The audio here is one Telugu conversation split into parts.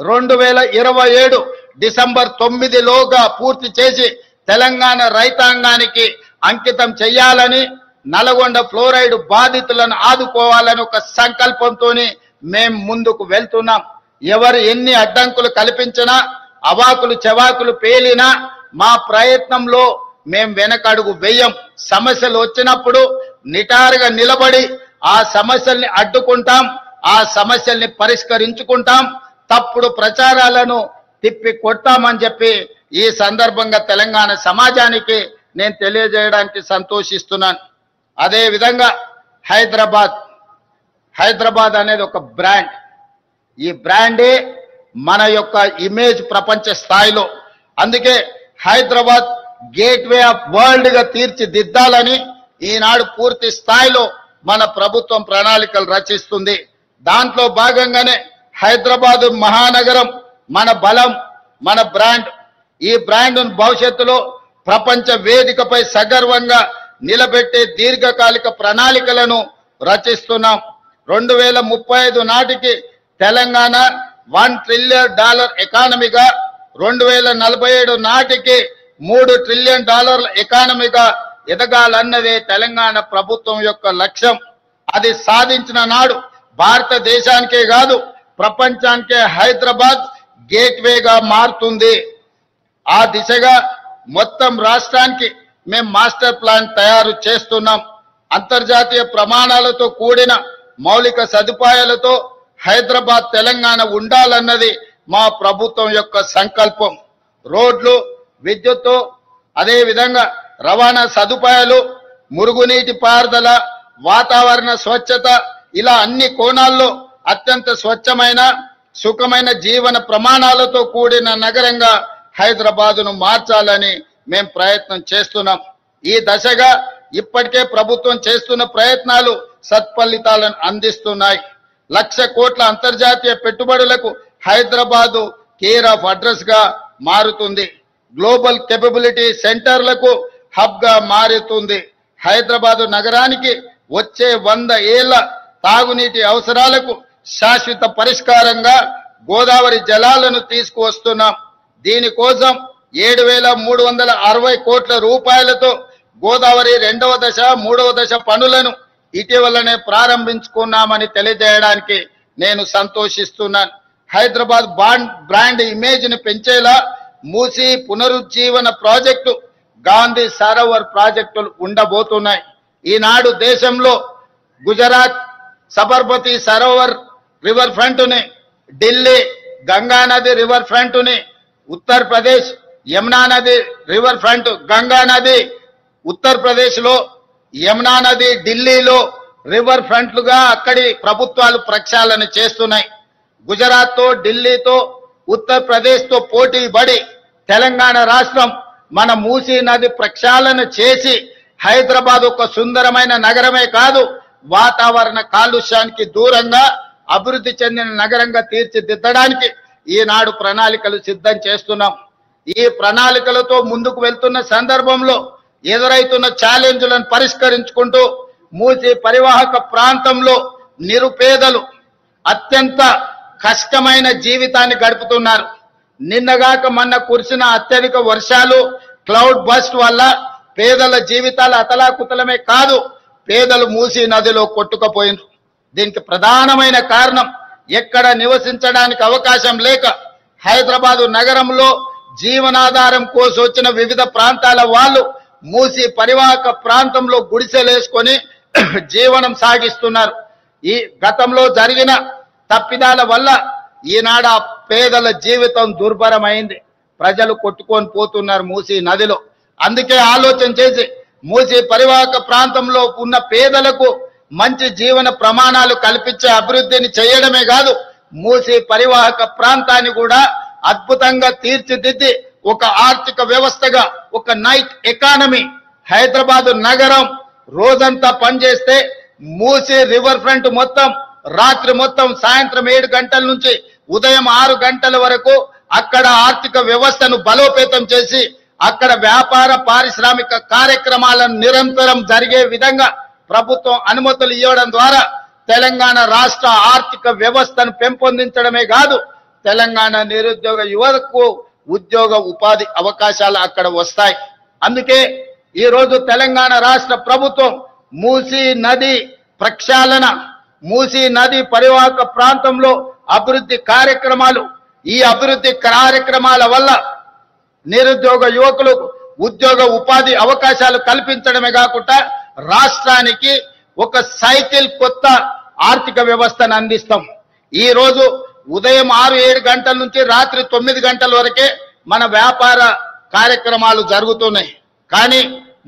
2027 డిసెంబర్ 9లోగా పూర్తి చేసి తెలంగాణ రైతాంగానికి అంకితం చేయాలని, నల్గొండ ఫ్లోరైడ్ బాధితులను ఆదుకోవాలని ఒక సంకల్పంతోని మేము ముందుకు వెళ్తున్నాం. ఎవరు ఎన్ని అడ్డంకులు కల్పించినా, అవాకులు చెవాకులు పేలినా మా ప్రయత్నంలో మేము వెనకడుగు వేయం. సమస్యలు వచ్చినప్పుడు నిటారుగా నిలబడి ఆ సమస్యల్ని అడ్డుకుంటాం, ఆ సమస్యల్ని పరిష్కరించుకుంటాం, తప్పుడు ప్రచారాలను తిప్పి కొట్టామని చెప్పి ఈ సందర్భంగా తెలంగాణ సమాజానికి నేను తెలియజేయడానికి సంతోషిస్తున్నాను. అదే విధంగా హైదరాబాద్ అనేది ఒక బ్రాండ్. ఈ బ్రాండే మన యొక్క ఇమేజ్ ప్రపంచ స్థాయిలో. అందుకే హైదరాబాద్ గేట్వే ఆఫ్ వరల్డ్ గా తీర్చిదిద్దాలని ఈనాడు పూర్తి స్థాయిలో మన ప్రభుత్వం ప్రణాళికలు రచిస్తుంది. దాంట్లో భాగంగానే హైదరాబాద్ మహానగరం మన బలం, మన బ్రాండ్. ఈ బ్రాండ్ భవిష్యత్తులో ప్రపంచ వేదికపై సగర్వంగా నిలబెట్టే దీర్ఘకాలిక ప్రణాళికలను రచిస్తున్నాం. 2035 నాటికి తెలంగాణ $1 ట్రిలియన్ ఎకానమీగా, 2047 నాటికి $3 ట్రిలియన్ ఎకానమీగా ఎదగాలన్నదే తెలంగాణ ప్రభుత్వం యొక్క లక్ష్యం. అది సాధించిన నాడు భారతదేశానికే కాదు ప్రపంచానికే హైదరాబాద్ గేట్వేగా మారుతుంది. ఆ దిశగా మొత్తం రాష్ట్రానికి మేము మాస్టర్ ప్లాన్ తయారు చేస్తున్నాం. అంతర్జాతీయ ప్రమాణాలతో కూడిన మౌలిక సదుపాయాలతో హైదరాబాద్ తెలంగాణ ఉండాలన్నది మా ప్రభుత్వం యొక్క సంకల్పం. రోడ్లు, విద్యుత్తు, అదే విధంగా రవాణా సదుపాయాలు, మురుగునీటి పారుదల, వాతావరణ స్వచ్ఛత, ఇలా అన్ని కోణాల్లో అత్యంత స్వచ్ఛమైన సుఖమైన జీవన ప్రమాణాలతో కూడిన నగరంగా హైదరాబాదును మార్చాలని మేము ప్రయత్నం చేస్తున్నాం. ఈ దశగా ఇప్పటికే ప్రభుత్వం చేస్తున్న ప్రయత్నాలు సత్ఫలితాలను అందిస్తున్నాయి. 1,00,000 కోట్ల అంతర్జాతీయ పెట్టుబడులకు హైదరాబాదు కేర్ ఆఫ్ అడ్రస్ గా మారుతుంది. గ్లోబల్ కేపబిలిటీ సెంటర్లకు హబ్ గా మారుతుంది. హైదరాబాదు నగరానికి వచ్చే 100 ఏళ్ల తాగునీటి అవసరాలకు శాశ్వత పరిష్కారంగా గోదావరి జలాలను తీసుకువస్తున్నాం. దీనికోసం 7,360 కోట్ల రూపాయలతో గోదావరి 2వ దశ 3వ దశ పనులను ఇటీవలనే ప్రారంభించుకున్నామని తెలియజేయడానికి నేను సంతోషిస్తున్నాను. హైదరాబాద్ బ్రాండ్ ఇమేజ్ ని పెంచేలా మూసీ పునరుజ్జీవన ప్రాజెక్టు, గాంధీ సరోవర్ ప్రాజెక్టులు ఉండబోతున్నాయి. ఈనాడు దేశంలో గుజరాత్ సబర్మతి సరోవర్ రివర్ ఫ్రంట్ ని, ఢిల్లీ గంగా నది రివర్ ఫ్రంట్ ని, ఉత్తరప్రదేశ్ యమునా నది రివర్ ఫ్రంట్, గంగా నది ఉత్తరప్రదేశ్ లో, యమునా నది ఢిల్లీలో రివర్ ఫ్రంట్లుగా అక్కడి ప్రభుత్వాలు ప్రక్షాళన చేస్తున్నాయి. గుజరాత్ తో, ఢిల్లీతో, ఉత్తరప్రదేశ్ తో పోటీ పడి తెలంగాణ రాష్ట్రం మన మూసీ నది ప్రక్షాళన చేసి హైదరాబాద్ ఒక సుందరమైన నగరమే కాదు, వాతావరణ కాలుష్యానికి దూరంగా అభివృద్ధి చెందిన నగరంగా తీర్చిదిద్దడానికి ఈనాడు ప్రణాళికలు సిద్ధం చేస్తున్నాం. ఈ ప్రణాళికలతో ముందుకు వెళ్తున్న సందర్భంలో ఎదురైతున్న ఛాలెంజ్లను పరిష్కరించుకుంటూ మూసీ పరివాహక ప్రాంతంలో నిరుపేదలు అత్యంత కష్టమైన జీవితాన్ని గడుపుతున్నారు. నిన్నగాక మొన్న కురిసిన అత్యధిక వర్షాలు, క్లౌడ్ బస్ట్ వల్ల పేదల జీవితాలు అతలాకుతలమే కాదు, పేదలు మూసీ నదిలో కొట్టుకుపోయినారు. దీనికి ప్రధానమైన కారణం ఎక్కడ నివసించడానికి అవకాశం లేక హైదరాబాదు నగరంలో జీవనాధారం కోసం వచ్చిన వివిధ ప్రాంతాల వాళ్ళు మూసీ పరివాహక ప్రాంతంలో గుడిసెలేసుకొని జీవనం సాగిస్తున్నారు. ఈ గతంలో జరిగిన తప్పిదాల వల్ల ఈనాడు ఆ పేదల జీవితం దుర్భరమైంది. ప్రజలు కొట్టుకొని పోతున్నారు మూసీ నదిలో. అందుకే ఆలోచన చేసి మూసీ పరివాహక ప్రాంతంలో ఉన్న పేదలకు మంచి జీవన ప్రమాణాలు కల్పించే అభివృద్ధిని చేయడమే కాదు, మూసీ పరివాహక ప్రాంతాన్ని కూడా అద్భుతంగా తీర్చిదిద్ది ఒక ఆర్థిక వ్యవస్థగా, ఒక నైట్ ఎకానమీ. హైదరాబాద్ నగరం రోజంతా పనిచేస్తే మూసీ రివర్ ఫ్రంట్ మొత్తం రాత్రి మొత్తం సాయంత్రం 7 గంటల నుంచి ఉదయం 6 గంటల వరకు అక్కడ ఆర్థిక వ్యవస్థను బలోపేతం చేసి అక్కడ వ్యాపార పారిశ్రామిక కార్యక్రమాలను నిరంతరం జరిగే విధంగా ప్రభుత్వం అనుమతులు ఇవ్వడం ద్వారా తెలంగాణ రాష్ట్ర ఆర్థిక వ్యవస్థను పెంపొందించడమే కాదు, తెలంగాణ నిరుద్యోగ యువతకు ఉద్యోగ ఉపాధి అవకాశాలు అక్కడ వస్తాయి. అందుకే ఈ రోజు తెలంగాణ రాష్ట్ర ప్రభుత్వం మూసీ నది ప్రక్షాళన, మూసీ నది పరివాహక ప్రాంతంలో అభివృద్ధి కార్యక్రమాలు, ఈ అభివృద్ధి కార్యక్రమాల వల్ల నిరుద్యోగ యువకులకు ఉద్యోగ ఉపాధి అవకాశాలు కల్పించడమే కాకుండా రాష్ట్రానికి ఒక సైకిల్ కొత్త ఆర్థిక వ్యవస్థను అందిస్తాం. ఈ రోజు ఉదయం 6-7 గంటల నుంచి రాత్రి 9 గంటల వరకే మన వ్యాపార కార్యక్రమాలు జరుగుతున్నాయి. కానీ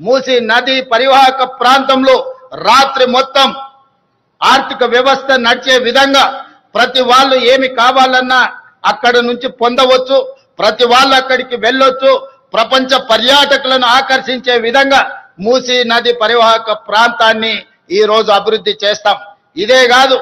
మూసీ నది పరివాహక ప్రాంతంలో రాత్రి మొత్తం ఆర్థిక వ్యవస్థ నడిచే విధంగా ప్రతి వాళ్ళు ఏమి కావాలన్నా అక్కడ నుంచి పొందవచ్చు, ప్రతి వాళ్ళు అక్కడికి వెళ్ళొచ్చు. ప్రపంచ పర్యాటకులను ఆకర్షించే విధంగా మూసీ నది పరివాహక ప్రాంతాన్ని ఈ రోజు అభివృద్ధి చేస్తాం. ఇదే కాదు,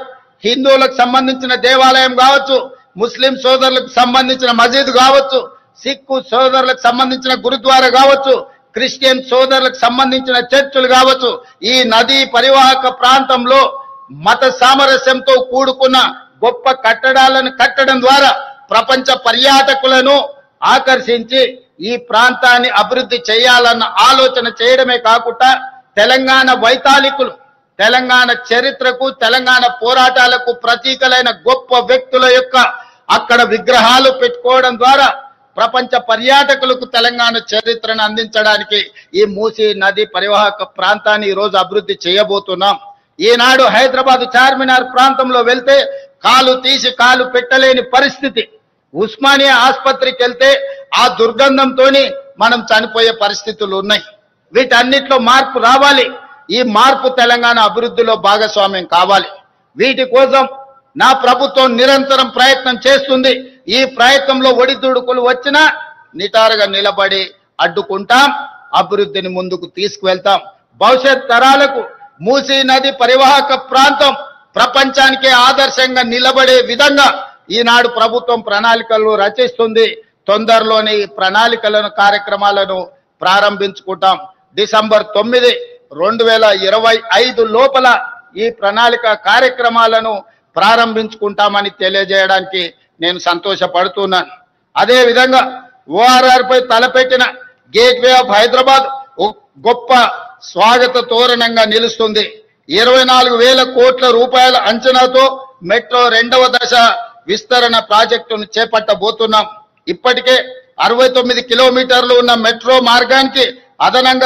హిందువులకు సంబంధించిన దేవాలయం కావచ్చు, ముస్లిం సోదరులకు సంబంధించిన మసీదు కావచ్చు, సిక్కు సోదరులకు సంబంధించిన గురుద్వారా కావచ్చు, క్రిస్టియన్ సోదరులకు సంబంధించిన చర్చిలు కావచ్చు, ఈ నదీ పరివాహక ప్రాంతంలో మత సామరస్యంతో కూడుకున్న గొప్ప కట్టడాలను కట్టడం ద్వారా ప్రపంచ పర్యాటకులను ఆకర్షించి ఈ ప్రాంతాన్ని అభివృద్ధి చేయాలన్న ఆలోచన చేయడమే కాకుండా తెలంగాణ వైతాళికులు, తెలంగాణ చరిత్రకు, తెలంగాణ పోరాటాలకు ప్రతీకలైన గొప్ప వ్యక్తుల యొక్క అక్కడ విగ్రహాలు పెట్టుకోవడం ద్వారా ప్రపంచ పర్యాటకులకు తెలంగాణ చరిత్రను అందించడానికి ఈ మూసీ నది పరివాహక ప్రాంతాన్ని ఈ రోజు అభివృద్ధి చేయబోతున్నాం. ఈనాడు హైదరాబాద్ చార్మినార్ ప్రాంతంలో వెళ్తే కాలు తీసి కాలు పెట్టలేని పరిస్థితి. ఉస్మానియా ఆసుపత్రికి వెళ్తే ఆ దుర్గంధంతో మనం చనిపోయే పరిస్థితులు ఉన్నాయి. వీటన్నిటిలో మార్పు రావాలి. ఈ మార్పు తెలంగాణ అభివృద్ధిలో భాగస్వామ్యం కావాలి. వీటి కోసం నా ప్రభుత్వం నిరంతరం ప్రయత్నం చేస్తుంది. ఈ ప్రయత్నంలో ఒడిదుడుకులు వచ్చినా నిటారుగా నిలబడి అడ్డుకుంటాం, అభివృద్ధిని ముందుకు తీసుకువెళ్తాం. భవిష్యత్ తరాలకు మూసీ నది పరివాహక ప్రాంతం ప్రపంచానికే ఆదర్శంగా నిలబడే విధంగా ఈనాడు ప్రభుత్వం ప్రణాళికలు రచిస్తుంది. తొందరలోనే ఈ ప్రణాళికలను కార్యక్రమాలను ప్రారంభించుకుంటాం. డిసెంబర్ 9, 2025 లోపల ఈ ప్రణాళిక కార్యక్రమాలను ప్రారంభించుకుంటామని తెలియజేయడానికి నేను సంతోషపడుతున్నాను. అదే విధంగా ORR పై తలపెట్టిన గేట్వే ఆఫ్ హైదరాబాద్ గొప్ప స్వాగత తోరణంగా నిలుస్తుంది. 24,000 కోట్ల రూపాయల అంచనాతో మెట్రో 2వ దశ విస్తరణ ప్రాజెక్టును చేపట్టబోతున్నాం. ఇప్పటికే 69 కిలోమీటర్లు ఉన్న మెట్రో మార్గానికి అదనంగా